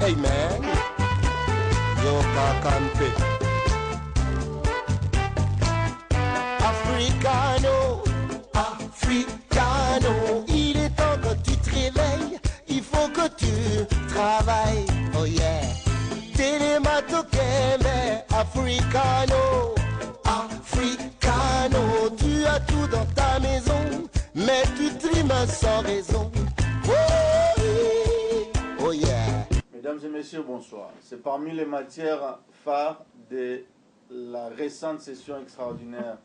Hey man, yo Kakampe. Africano, Africano. Il est temps que tu te réveilles, il faut que tu travailles. Oh yeah. Télématokeme, Africano, Africano. Tu as tout dans ta maison, mais tu trimes sans raison. Oh yeah. Mesdames et messieurs, bonsoir. C'est parmi les matières phares de la récente session extraordinaire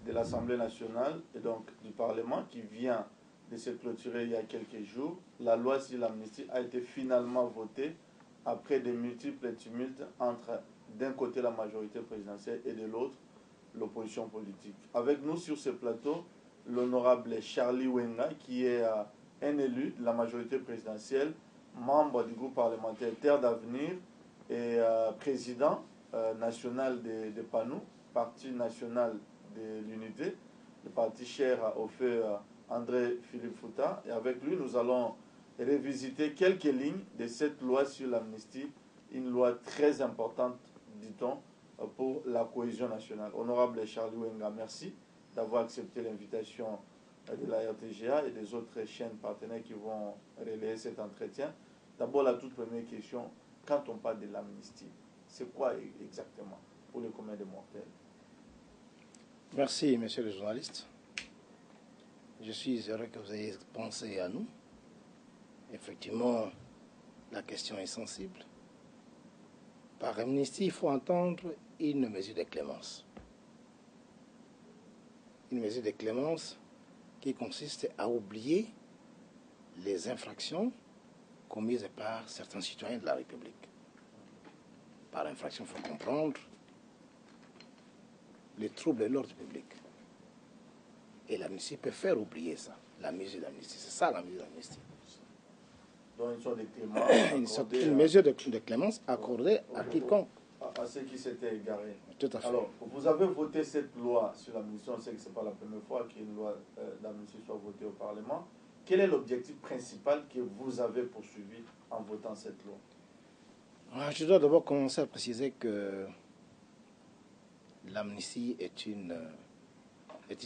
de l'Assemblée nationale et donc du Parlement qui vient de se clôturer il y a quelques jours. La loi sur l'amnistie a été finalement votée après de multiples tumultes entre d'un côté la majorité présidentielle et de l'autre l'opposition politique. Avec nous sur ce plateau, l'honorable Charlie Wenga qui est un élu de la majorité présidentielle, membre du groupe parlementaire Terre d'Avenir et président national de PANU, Parti national de l'unité, le parti cher au feu André Philippe Fouta. Et avec lui, nous allons revisiter quelques lignes de cette loi sur l'amnistie, une loi très importante, dit-on, pour la cohésion nationale. Honorable Charlie Wenga, merci d'avoir accepté l'invitation de la RTGA et des autres chaînes partenaires qui vont relayer cet entretien. D'abord, la toute première question, quand on parle de l'amnistie, c'est quoi exactement pour le commun des mortels? Merci, monsieur le journaliste. Je suis heureux que vous ayez pensé à nous. Effectivement, la question est sensible. Par amnistie, il faut entendre une mesure de clémence. Une mesure de clémence qui consiste à oublier les infractions commises par certains citoyens de la République. Par infraction, il faut comprendre les troubles de l'ordre public. Et l'amnistie peut faire oublier ça, la mesure d'amnistie. C'est ça la mesure d'amnistie. Donc une sorte de clémence. Une mesure de clémence accordée à quiconque. À ceux qui s'étaient égarés. Tout à fait. Alors, vous avez voté cette loi sur l'amnistie. On sait que ce n'est pas la première fois qu'une loi d'amnistie soit votée au Parlement. Quel est l'objectif principal que vous avez poursuivi en votant cette loi? Je dois d'abord commencer à préciser que l'amnistie est une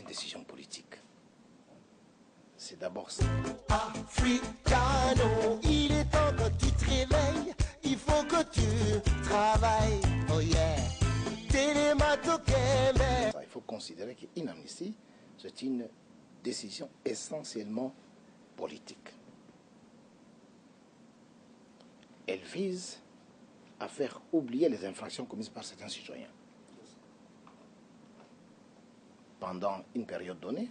décision politique. C'est d'abord ça. Africano, il est temps que tu te réveilles, il faut que tu travailles. Oh yeah. Télématokeme. Il faut considérer qu'une amnistie, c'est une décision essentiellement politique. Elle vise à faire oublier les infractions commises par certains citoyens pendant une période donnée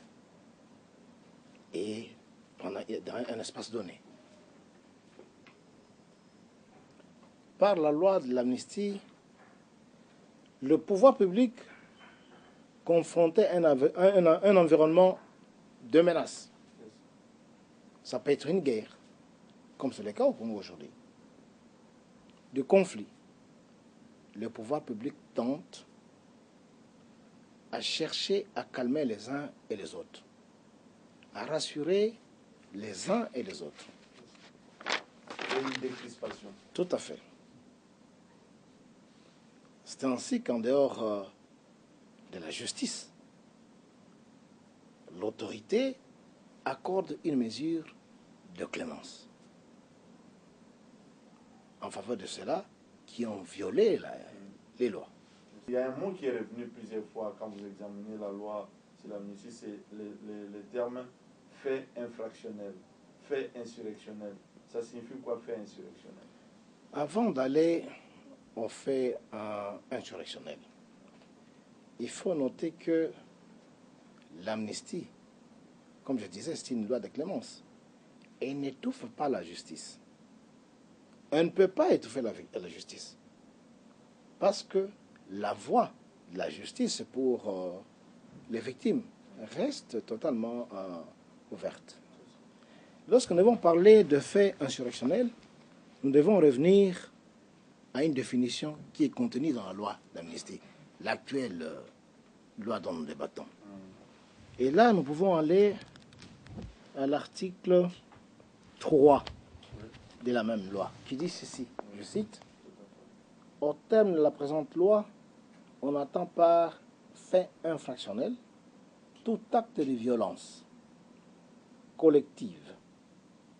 et dans un espace donné. Par la loi de l'amnistie, le pouvoir public confrontait un environnement de menace. Ça peut être une guerre, comme c'est le cas au Congo aujourd'hui, de conflit. Le pouvoir public tente à chercher à calmer les uns et les autres, à rassurer les uns et les autres. Et une décrispation. Tout à fait. C'est ainsi qu'en dehors de la justice, l'autorité accorde une mesure de clémence en faveur de ceux-là qui ont violé les lois. Il y a un mot qui est revenu plusieurs fois quand vous examinez la loi sur l'amnistie, c'est le terme fait infractionnel, fait insurrectionnel. Ça signifie quoi, fait insurrectionnel? Avant d'aller au fait insurrectionnel, il faut noter que l'amnistie, comme je disais, c'est une loi de clémence. Elle n'étouffe pas la justice. Elle ne peut pas étouffer la justice. Parce que la voie de la justice pour les victimes reste totalement ouverte. Lorsque nous devons parler de faits insurrectionnels, nous devons revenir à une définition qui est contenue dans la loi d'amnistie, l'actuelle loi dont nous débattons. Et là, nous pouvons aller à l'article 3 de la même loi, qui dit ceci, je cite, au terme de la présente loi, on entend par fait infractionnel tout acte de violence collective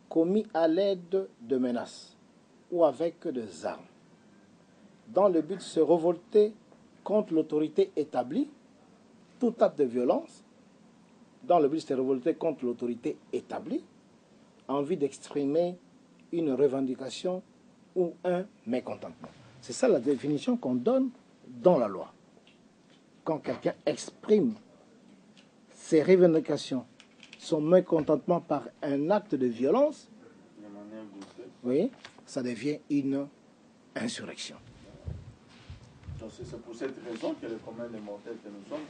commis à l'aide de menaces ou avec des armes, dans le but de se révolter contre l'autorité établie, tout acte de violence, dans le but de se révolter contre l'autorité établie, en vue d'exprimer une revendication ou un mécontentement. C'est ça la définition qu'on donne dans la loi. Quand quelqu'un exprime ses revendications, son mécontentement par un acte de violence, oui, ça devient une insurrection. C'est pour cette raison que les communs des mortels que nous sommes,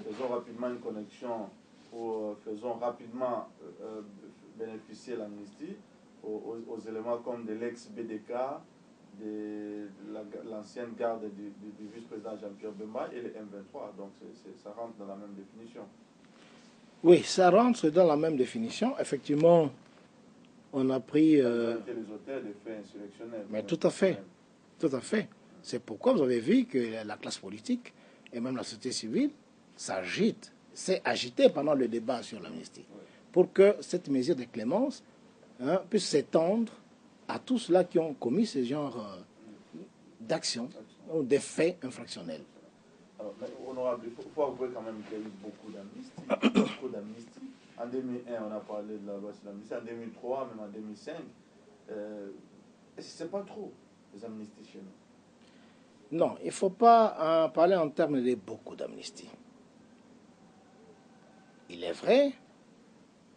faisons rapidement une connexion ou faisons rapidement bénéficier l'amnistie aux éléments comme de l'ex-BDK, de l'ancienne garde du vice-président Jean-Pierre Bemba et les M23. Donc ça rentre dans la même définition. Oui, ça rentre dans la même définition. Effectivement, on a pris... les auteurs des faits insurrectionnels. Mais tout à fait, tout à fait. C'est pourquoi vous avez vu que la classe politique et même la société civile s'agite, s'est agitée pendant le débat sur l'amnistie, pour que cette mesure de clémence puisse s'étendre à tous ceux-là qui ont commis ce genre d'actions ou des faits infractionnels. Alors, honorable, il faut avouer quand même qu'il y a eu beaucoup d'amnistie. En 2001, on a parlé de la loi sur l'amnistie. En 2003, même en 2005. C'est pas trop, les amnisties chez nous. Non, il ne faut pas parler en termes de beaucoup d'amnistie. Il est vrai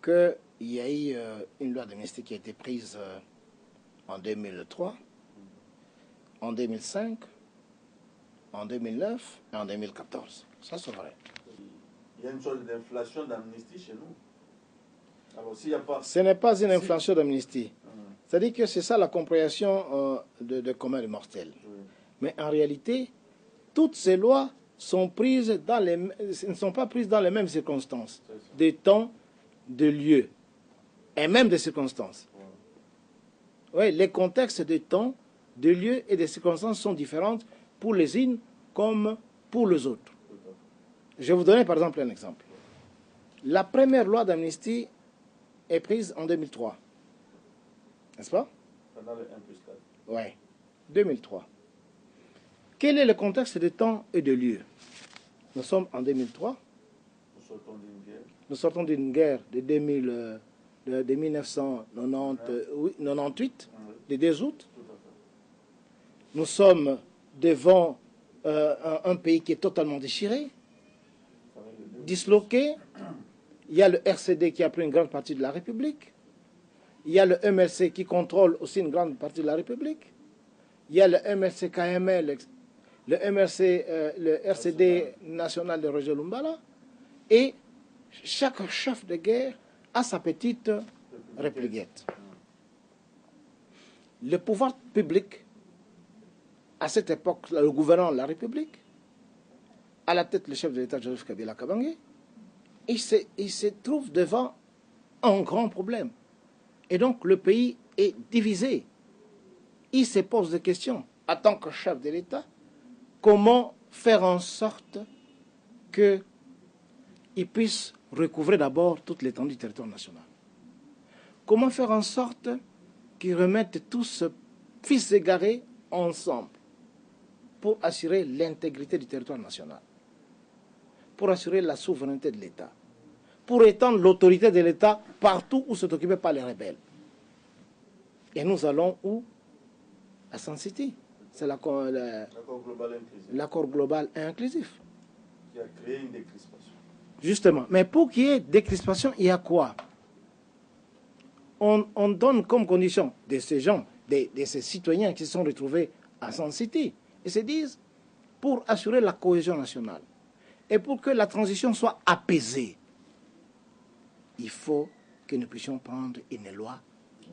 qu'il y a eu une loi d'amnistie qui a été prise en 2003, en 2005, en 2009 et en 2014. Ça, c'est vrai. Il y a une sorte d'inflation d'amnistie chez nous. Alors, s'il y a pas... Ce n'est pas une inflation d'amnistie. C'est-à-dire que c'est ça la compréhension de commun des mortels. Oui. Mais en réalité, toutes ces lois sont prises ne sont pas prises dans les mêmes circonstances, de temps, de lieu, et même des circonstances. Oui, les contextes de temps, de lieu et des circonstances sont différentes pour les unes comme pour les autres. Je vais vous donner par exemple un exemple. La première loi d'amnistie est prise en 2003. N'est-ce pas? Pendant le 1+4. Oui, 2003. Quel est le contexte de temps et de lieu? Nous sommes en 2003. Nous sortons d'une guerre de 1998, le 2 août. Nous sommes devant un pays qui est totalement déchiré, disloqué. Il y a le RCD qui a pris une grande partie de la République. Il y a le MLC qui contrôle aussi une grande partie de la République. Il y a le MLC KML, le RCD national de Roger Lumbala. Et chaque chef de guerre a sa petite républiquette. Le pouvoir public, à cette époque, le gouverneur de la République, à la tête le chef de l'État Joseph Kabila Kabange, il se trouve devant un grand problème. Et donc le pays est divisé. Il se pose des questions en tant que chef de l'État. Comment faire en sorte qu'il puisse recouvrer d'abord toute l'étendue du territoire national? Comment faire en sorte qu'ils remettent tous ce fils égarés ensemble pour assurer l'intégrité du territoire national, pour assurer la souveraineté de l'État, pour étendre l'autorité de l'État partout où sont occupés par les rebelles. Et nous allons où? À Sun City. C'est l'accord global et inclusif. Qui a créé une décrispation. Justement. Mais pour qu'il y ait décrispation, il y a quoi? On donne comme condition de ces gens, de ces citoyens qui se sont retrouvés à Sun City, et se disent, pour assurer la cohésion nationale, et pour que la transition soit apaisée, il faut que nous puissions prendre une loi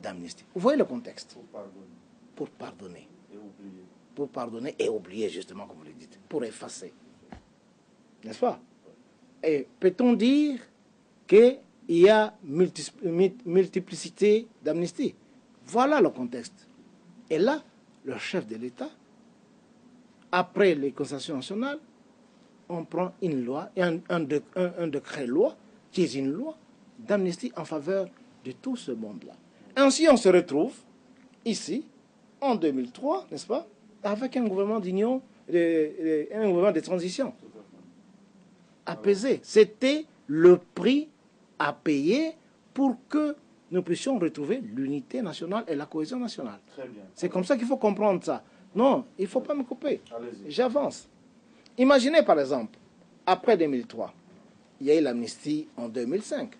d'amnistie. Vous voyez le contexte? Pour pardonner. Pour pardonner. Et oublier. Pour pardonner et oublier, justement, comme vous le dites. Pour effacer. N'est-ce pas? Et peut-on dire qu'il y a multiplicité d'amnistie? Voilà le contexte. Et là, le chef de l'État, après les constitutions nationales, on prend une loi, un décret-loi, qui est une loi d'amnistie en faveur de tout ce monde-là. Ainsi, on se retrouve ici, en 2003, n'est-ce pas, avec un gouvernement d'union, un gouvernement de transition apaisé. C'était le prix à payer pour que nous puissions retrouver l'unité nationale et la cohésion nationale. Très bien. C'est comme ça qu'il faut comprendre ça. Non, il ne faut pas me couper. Allez-y. J'avance. Imaginez par exemple, après 2003, il y a eu l'amnistie en 2005.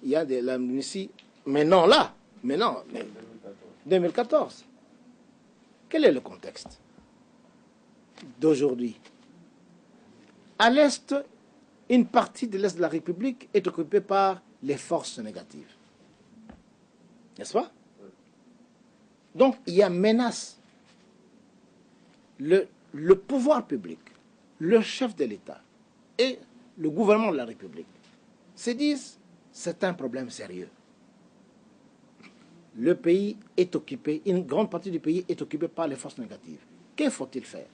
Il y a de l'amnistie maintenant là, maintenant, 2014. Quel est le contexte d'aujourd'hui? À l'Est, une partie de l'Est de la République est occupée par les forces négatives. N'est-ce pas? Donc, il y a menace. Le pouvoir public, le chef de l'État et le gouvernement de la République se disent, c'est un problème sérieux. Le pays est occupé, une grande partie du pays est occupée par les forces négatives. Que faut-il faire?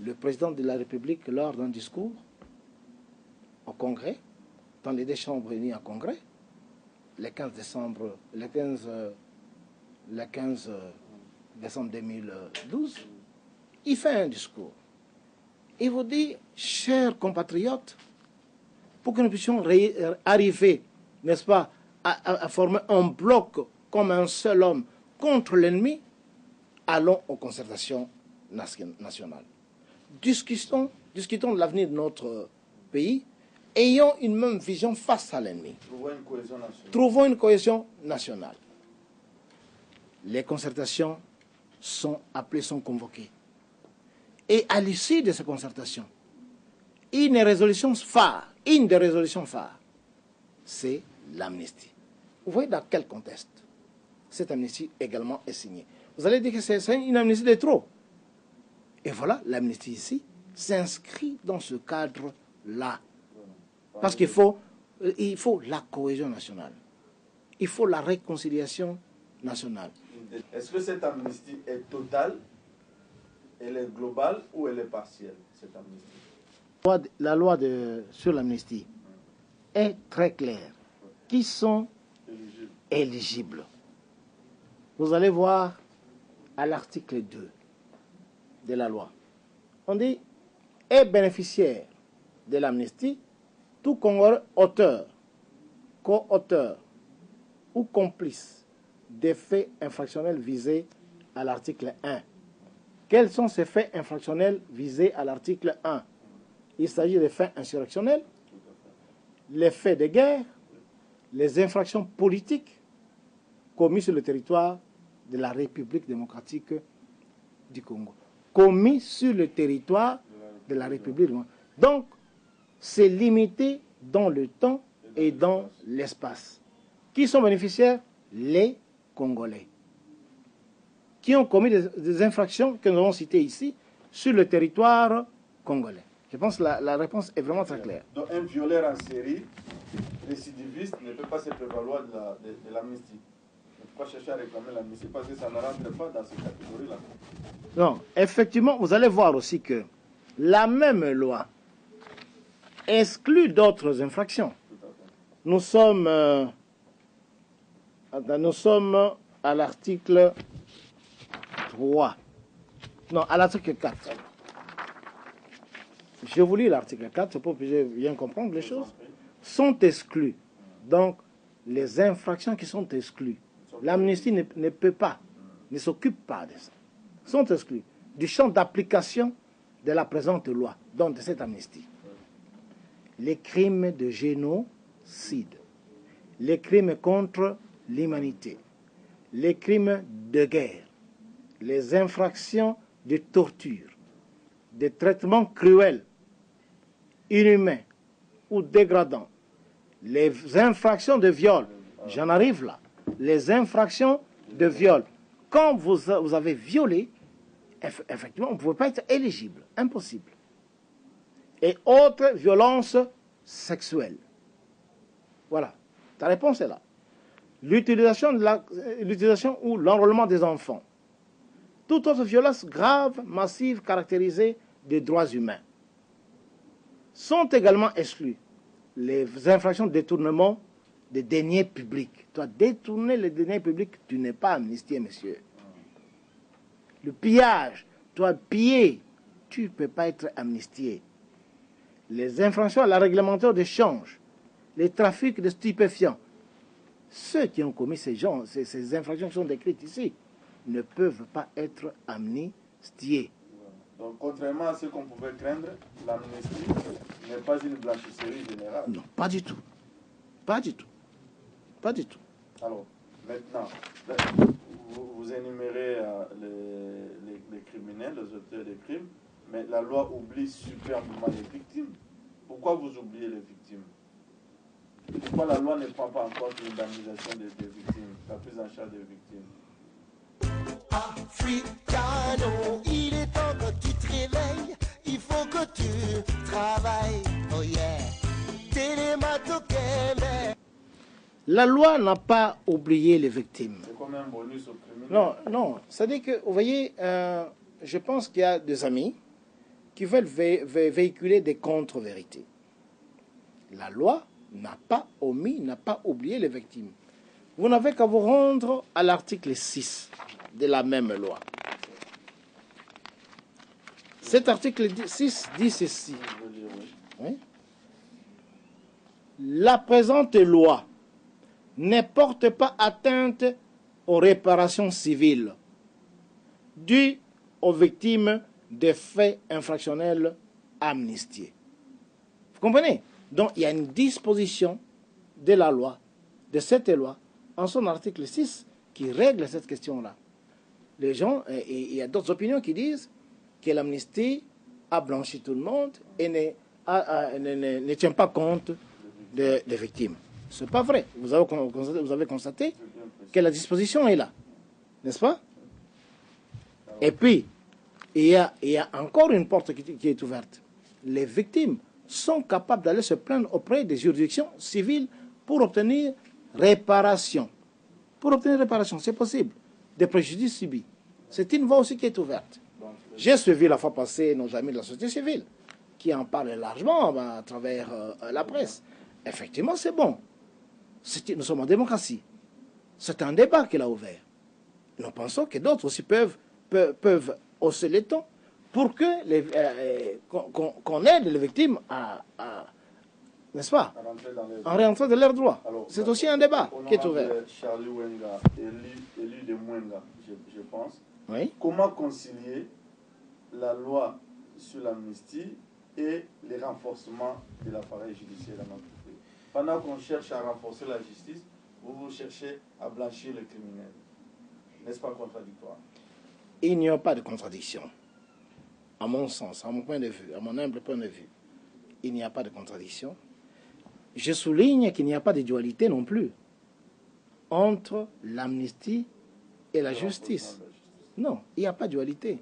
Le président de la République, lors d'un discours au Congrès, dans les deux chambres réunies en Congrès, le 15 décembre 2012, il fait un discours. Il vous dit, chers compatriotes, pour que nous puissions arriver, n'est-ce pas, à former un bloc comme un seul homme contre l'ennemi, allons aux concertations nationales. Discutons de l'avenir de notre pays, ayons une même vision face à l'ennemi. Trouvons une cohésion nationale. Les concertations sont convoquées. Et à l'issue de ces concertations, une des résolutions phares, c'est l'amnistie. Vous voyez dans quel contexte cette amnistie également est signée. Vous allez dire que c'est une amnistie de trop. Et voilà, l'amnistie ici s'inscrit dans ce cadre-là. Parce qu'il faut la cohésion nationale. Il faut la réconciliation nationale. Est-ce que cette amnistie est totale, elle est globale ou elle est partielle, cette amnistie? La loi sur l'amnistie est très claire. Qui sont éligibles? Vous allez voir à l'article 2 de la loi. On dit, est bénéficiaire de l'amnistie tout Congolais auteur, co-auteur ou complice des faits infractionnels visés à l'article 1. Quels sont ces faits infractionnels visés à l'article 1? Il s'agit des faits insurrectionnels, les faits de guerre, les infractions politiques commises sur le territoire de la République démocratique du Congo. Commis sur le territoire de la République. Donc, c'est limité dans le temps et dans l'espace. Qui sont bénéficiaires? Les Congolais. Qui ont commis des infractions que nous avons citées ici sur le territoire congolais. Je pense que la réponse est vraiment très claire. Donc, un violeur en série, récidiviste, ne peut pas se prévaloir de l'amnistie. Il ne faut pas chercher à réclamer l'amnistie parce que ça ne rentre pas dans cette catégorie-là. Non, effectivement, vous allez voir aussi que la même loi exclut d'autres infractions. Nous sommes à l'article 3. Non, à l'article 4. Je vous lis l'article 4 pour que je bien comprendre les choses. Sont exclus. Donc, les infractions qui sont exclues. L'amnistie ne peut pas, ne s'occupe pas de ça. Sont exclus du champ d'application de la présente loi, donc de cette amnistie. Les crimes de génocide, les crimes contre l'humanité, les crimes de guerre, les infractions de torture, des traitements cruels, inhumains ou dégradants, les infractions de viol, j'en arrive là, les infractions de viol. Quand vous avez violé, effectivement, on ne pouvait pas être éligible, impossible. Et autres violences sexuelles. Voilà, ta réponse est là. l'utilisation ou l'enrôlement des enfants, toute autre violence grave, massive, caractérisée des droits humains. Sont également exclus les infractions de détournement des deniers publics. Toi, détourner les deniers publics, tu n'es pas amnistié, monsieur. Le pillage, toi, piller, tu ne peux pas être amnistié. Les infractions à la réglementation de change, les trafics de stupéfiants, ceux qui ont commis ces infractions qui sont décrites ici, ne peuvent pas être amnistiés. Donc, contrairement à ce qu'on pouvait craindre, l'amnistie n'est pas une blanchisserie générale. Non, pas du tout. Pas du tout. Pas du tout. Alors, maintenant, vous énumérez les criminels, les auteurs des crimes, mais la loi oublie superbement les victimes. Pourquoi vous oubliez les victimes? Pourquoi la loi ne prend pas en compte l'indemnisation des victimes, la prise en charge des victimes? Africano, il est temps que tu te réveilles, il faut que tu travailles, oh yeah. La loi n'a pas oublié les victimes. C'est comme un bonus au criminel. Non, non, c'est-à-dire que, vous voyez, je pense qu'il y a des amis qui veulent véhiculer des contre-vérités. La loi n'a pas omis, n'a pas oublié les victimes. Vous n'avez qu'à vous rendre à l'article 6 de la même loi. Cet article 6 dit ceci. Oui. La présente loi ne porte pas atteinte aux réparations civiles dues aux victimes des faits infractionnels amnistiés. Vous comprenez? Donc, il y a une disposition de la loi, de cette loi, en son article 6, qui règle cette question-là. Les gens, et il y a d'autres opinions qui disent que l'amnistie a blanchi tout le monde et ne tient pas compte des victimes. Ce n'est pas vrai. Vous avez constaté que la disposition est là, n'est-ce pas? Et puis, il y a encore une porte qui est ouverte. Les victimes sont capables d'aller se plaindre auprès des juridictions civiles pour obtenir réparation. Pour obtenir réparation, c'est possible. Des préjudices subis. C'est une voie aussi qui est ouverte. J'ai suivi la fois passée nos amis de la société civile qui en parlent largement à travers la presse. Effectivement, c'est bon. Nous sommes en démocratie. C'est un débat qu'il a ouvert. Nous pensons que d'autres aussi peuvent hausser les tons pour que qu'on aide les victimes à n'est-ce pas, en rentrant dans leurs droits. C'est aussi un débat qui est ouvert. Charlie Wenga, élu de Mwenga, je pense. Oui. Comment concilier la loi sur l'amnistie et les renforcements de l'appareil judiciaire dans notre pays? Pendant qu'on cherche à renforcer la justice, vous cherchez à blanchir les criminels. N'est-ce pas contradictoire? Il n'y a pas de contradiction. À mon sens, à mon point de vue, à mon humble point de vue, il n'y a pas de contradiction. Je souligne qu'il n'y a pas de dualité non plus entre l'amnistie et la justice. Non, il n'y a pas de dualité.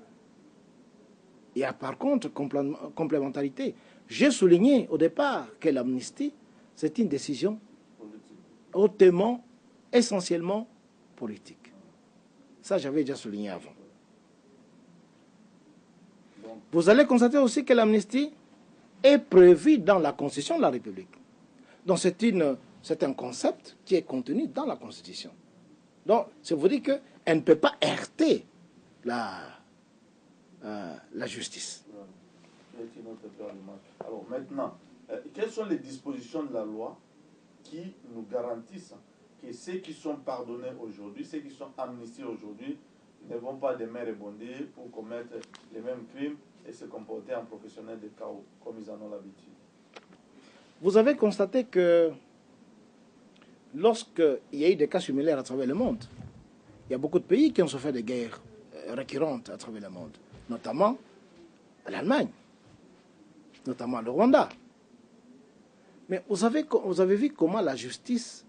Il y a par contre complémentarité. J'ai souligné au départ que l'amnistie, c'est une décision hautement, essentiellement politique. Ça, j'avais déjà souligné avant. Vous allez constater aussi que l'amnistie est prévue dans la Constitution de la République. Donc c'est un concept qui est contenu dans la Constitution. Donc, ça veut dire qu'elle ne peut pas heurter la justice. Alors maintenant, quelles sont les dispositions de la loi qui nous garantissent que ceux qui sont pardonnés aujourd'hui, ceux qui sont amnistiés aujourd'hui, ne vont pas demain rebondir pour commettre les mêmes crimes et se comporter en professionnels de chaos, comme ils en ont l'habitude? Vous avez constaté que lorsqu'il y a eu des cas similaires à travers le monde, il y a beaucoup de pays qui ont souffert de guerres récurrentes à travers le monde, notamment l'Allemagne, notamment le Rwanda. Mais vous avez vu comment la justice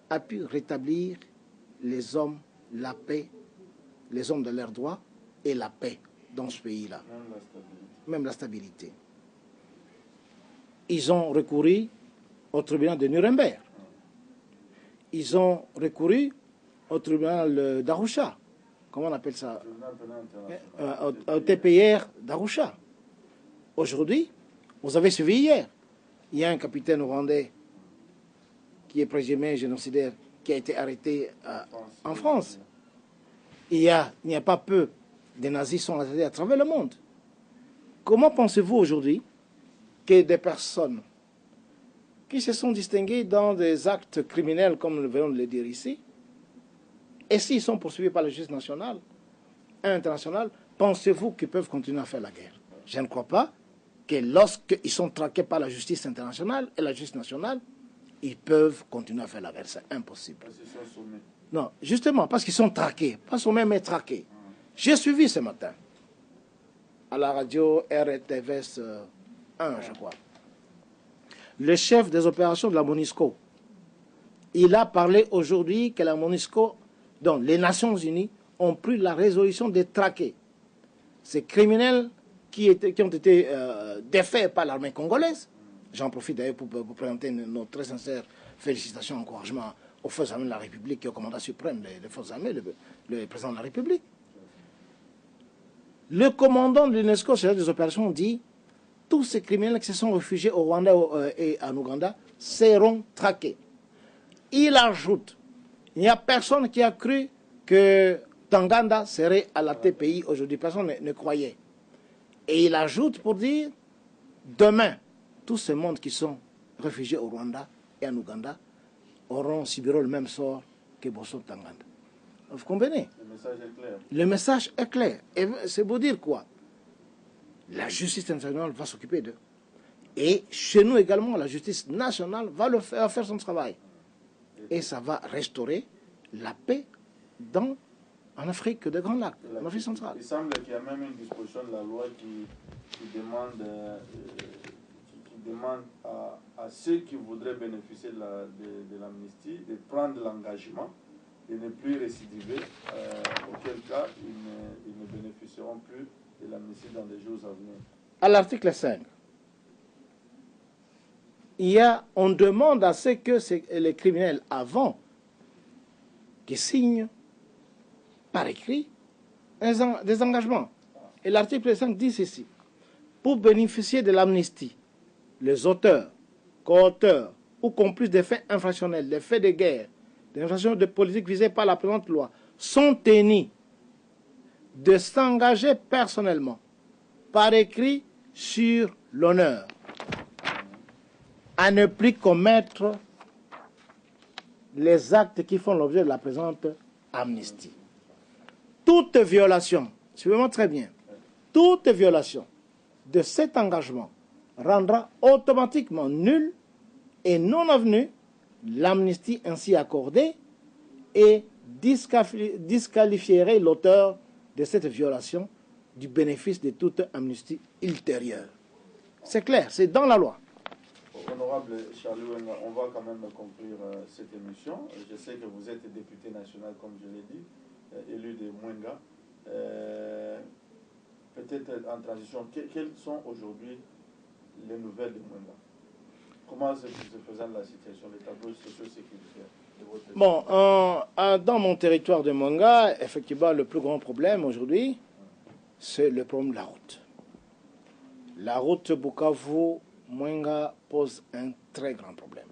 a pu rétablir les hommes, la paix, les hommes de leurs droits et la paix dans ce pays-là. Même la stabilité. Ils ont recouru au tribunal de Nuremberg. ils ont recouru au tribunal d'Arusha. Comment on appelle ça? Au TPR d'Arusha. Aujourd'hui, vous avez suivi hier, il y a un capitaine rwandais qui est présumé génocidaire qui a été arrêté en France. Il n'y a pas peu de nazis sont arrêtés à travers le monde. Comment pensez-vous aujourd'hui que des personnes qui se sont distinguées dans des actes criminels, comme nous venons de le dire ici, et s'ils sont poursuivis par la justice nationale et internationale, pensez-vous qu'ils peuvent continuer à faire la guerre? Je ne crois pas que lorsqu'ils sont traqués par la justice internationale et la justice nationale, ils peuvent continuer à faire la guerre. C'est impossible. Parce qu'ils sont sommés. Non, justement, parce qu'ils sont traqués. Pas sommés, mais traqués. J'ai suivi ce matin, à la radio RTVS 1, je crois, le chef des opérations de la MONUSCO. Il a parlé aujourd'hui que la MONUSCO, donc les Nations Unies, ont pris la résolution de traquer ces criminels qui ont été défaits par l'armée congolaise. J'en profite d'ailleurs pour présenter nos très sincères félicitations, encouragements aux forces armées de la République et au commandant suprême des forces armées, le président de la République. Le commandant de l'UNESCO, chef des opérations, dit tous ces criminels qui se sont réfugiés au Rwanda et en Ouganda seront traqués. Il ajoute, il n'y a personne qui a cru que Tanganda serait à la TPI aujourd'hui. Personne ne croyait. Et il ajoute pour dire, demain, tous ces mondes qui sont réfugiés au Rwanda et en Ouganda subiront le même sort que Bosso Tanganda. Vous comprenez? Le message est clair. Le message est clair. Et c'est pour dire quoi? La justice internationale va s'occuper d'eux. Et chez nous également, la justice nationale va faire son travail. Et ça va restaurer la paix en Afrique de Grand Lac, en Afrique centrale. Il semble qu'il y a même une disposition de la loi qui demande, à ceux qui voudraient bénéficier de l'amnistie de prendre l'engagement de ne plus récidiver, auquel cas ils ne bénéficieront plus de l'amnistie dans les jours à venir. À l'article 5, on demande à ce que les criminels, avant qu'ils signent par écrit des engagements. Et l'article 5 dit ceci: pour bénéficier de l'amnistie, les auteurs, co-auteurs ou complices des faits infractionnels, des faits de guerre, des infractions de politique visées par la présente loi, sont tenus de s'engager personnellement, par écrit, sur l'honneur, à ne plus commettre les actes qui font l'objet de la présente amnistie. Toute violation, suivez-moi très bien, toute violation de cet engagement rendra automatiquement nulle et non avenue l'amnistie ainsi accordée et disqualifierait l'auteur de cette violation du bénéfice de toute amnistie ultérieure. C'est clair, c'est dans la loi. Honorable Charles Wenga, on va quand même conclure cette émission. Je sais que vous êtes député national, comme je l'ai dit, élu de Mwenga. Peut-être en transition, quelles sont aujourd'hui les nouvelles de Mwenga? Comment se présente la situation, les tableaux socio-sécuritaires de votre pays? Bon, dans mon territoire de Mwenga, effectivement, le plus grand problème aujourd'hui, c'est le problème de la route. La route Bukavu-Mwenga pose un très grand problème.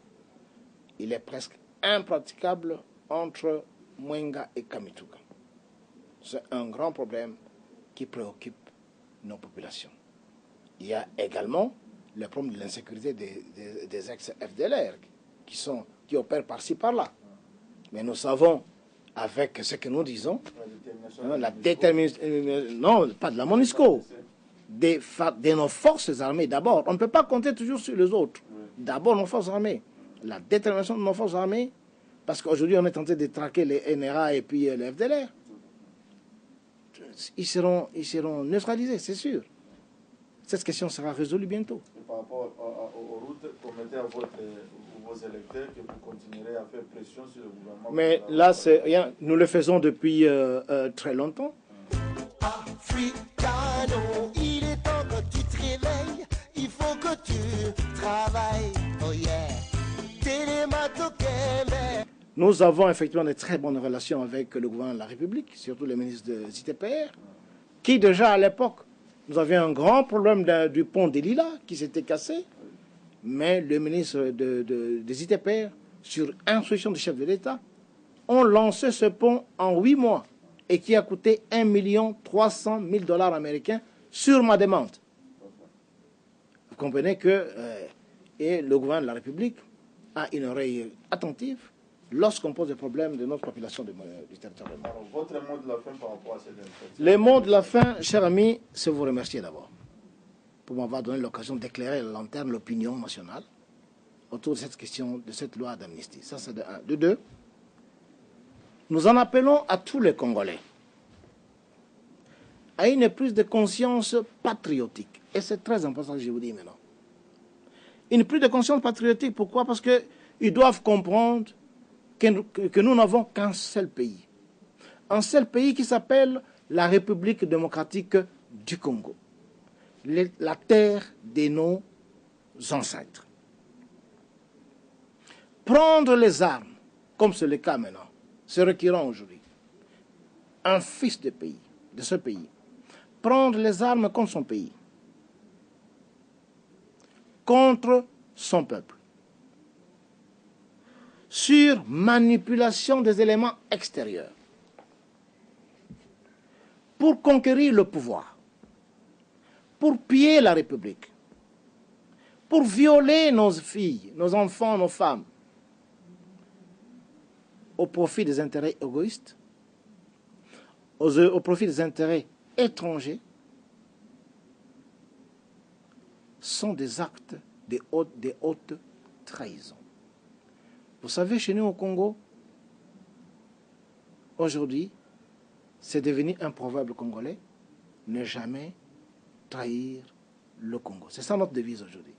Il est presque impraticable entre Mwenga et Kamituga. C'est un grand problème qui préoccupe nos populations. Il y a également le problème de l'insécurité des ex-FDLR qui opèrent par-ci, par-là. Mais nous savons, avec ce que nous disons, la détermination, non, pas de la MONUSCO, de nos forces armées d'abord. On ne peut pas compter toujours sur les autres. D'abord nos forces armées. La détermination de nos forces armées, parce qu'aujourd'hui on est tenté de traquer les NRA et puis les FDLR. Ils seront neutralisés, c'est sûr. Cette question sera résolue bientôt. Et par rapport aux routes, promettez à vos électeurs que vous continuerez à faire pression sur le gouvernement. Mais là, c'est rien. Nous le faisons depuis très longtemps. Africano, il est temps que tu te réveilles, il faut que tu travailles. Oh yeah. Télémato Kembe. Nous avons effectivement de très bonnes relations avec le gouvernement de la République, surtout le ministre de ZTPR, qui déjà à l'époque, nous avions un grand problème du pont des Lilas qui s'était cassé, mais le ministre de ZTPR, sur instruction du chef de l'État, ont lancé ce pont en 8 mois et qui a coûté 1 300 000 $ américains sur ma demande. Vous comprenez que et le gouvernement de la République a une oreille attentive lorsqu'on pose des problèmes de notre population du territoire. Alors, votre mot de la fin par rapport à cette initiative? Le mot de la fin, cher ami, c'est vous remercier d'abord pour m'avoir donné l'occasion d'éclairer la lanterne, l'opinion nationale autour de cette question, de cette loi d'amnistie. Ça, c'est de un. De deux, nous en appelons à tous les Congolais à une prise de conscience patriotique. Et c'est très important que je vous dis maintenant. Une prise de conscience patriotique, pourquoi? Parce qu'ils doivent comprendre que nous n'avons qu'un seul pays. Un seul pays qui s'appelle la République démocratique du Congo. La terre de nos ancêtres. Prendre les armes, comme c'est le cas maintenant, c'est requérant aujourd'hui. Un fils de pays, de ce pays, prendre les armes contre son pays, contre son peuple, sur manipulation des éléments extérieurs, pour conquérir le pouvoir, pour piller la République, pour violer nos filles, nos enfants, nos femmes, au profit des intérêts égoïstes, au profit des intérêts étrangers, sont des actes de haute trahison. Vous savez, chez nous au Congo, aujourd'hui, c'est devenu un proverbe congolais, ne jamais trahir le Congo. C'est ça notre devise aujourd'hui.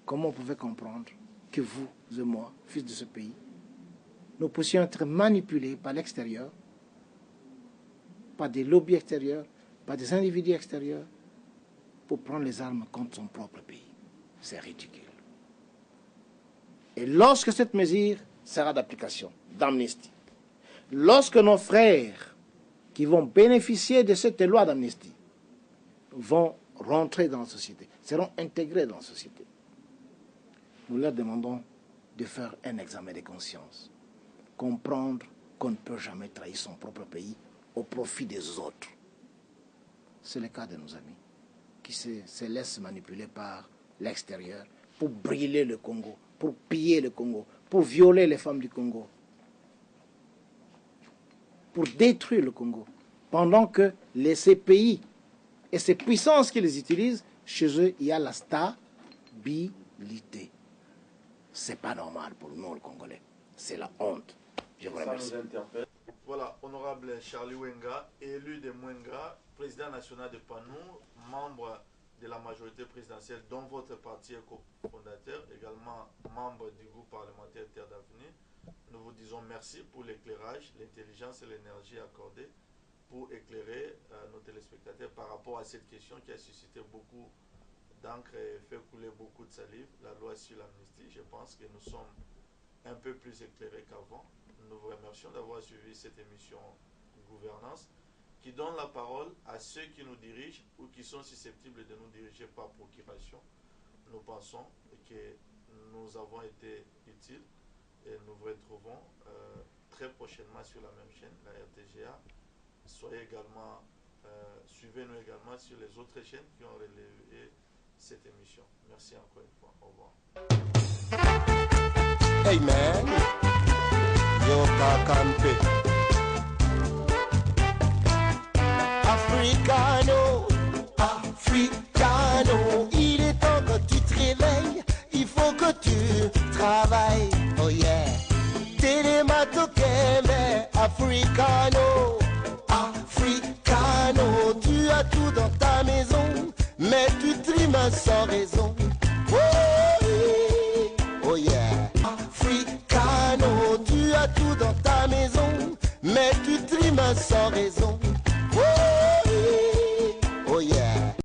Comment vous pouvez comprendre que vous et moi, fils de ce pays, nous puissions être manipulés par l'extérieur, par des lobbies extérieurs, par des individus extérieurs, pour prendre les armes contre son propre pays. C'est ridicule. Et lorsque cette mesure sera d'application, d'amnistie, lorsque nos frères qui vont bénéficier de cette loi d'amnistie vont rentrer dans la société, seront intégrés dans la société, nous leur demandons de faire un examen de conscience, comprendre qu'on ne peut jamais trahir son propre pays au profit des autres. C'est le cas de nos amis qui se laissent manipuler par l'extérieur pour brûler le Congo, pour piller le Congo, pour violer les femmes du Congo, pour détruire le Congo, pendant que ces pays et ces puissances qui les utilisent, chez eux, il y a la stabilité. C'est pas normal pour nous, le Congolais. C'est la honte. Je vous remercie. Voilà, honorable Charlie Wenga, élu de Mwenga, président national de PANU, membre de la majorité présidentielle dont votre parti est cofondateur, également membre du groupe parlementaire Terre d'Avenir. Nous vous disons merci pour l'éclairage, l'intelligence et l'énergie accordées pour éclairer nos téléspectateurs par rapport à cette question qui a suscité beaucoup d'encre et fait couler beaucoup de salive, la loi sur l'amnistie. Je pense que nous sommes un peu plus éclairés qu'avant. Nous vous remercions d'avoir suivi cette émission Gouvernance qui donne la parole à ceux qui nous dirigent ou qui sont susceptibles de nous diriger par procuration. Nous pensons que nous avons été utiles et nous vous retrouvons très prochainement sur la même chaîne, la RTGA. Soyez également, suivez-nous également sur les autres chaînes qui ont relevé cette émission. Merci encore une fois. Au revoir. Hey man, yo Kakampe. Africano, Africano, il est temps que tu te réveilles, il faut que tu travailles, oh yeah. Télématokeme, Africano, Africano, tu as tout dans ta maison, mais tu trimes sans raison, oh yeah. Africano, tu as tout dans ta maison, mais tu trimes sans raison.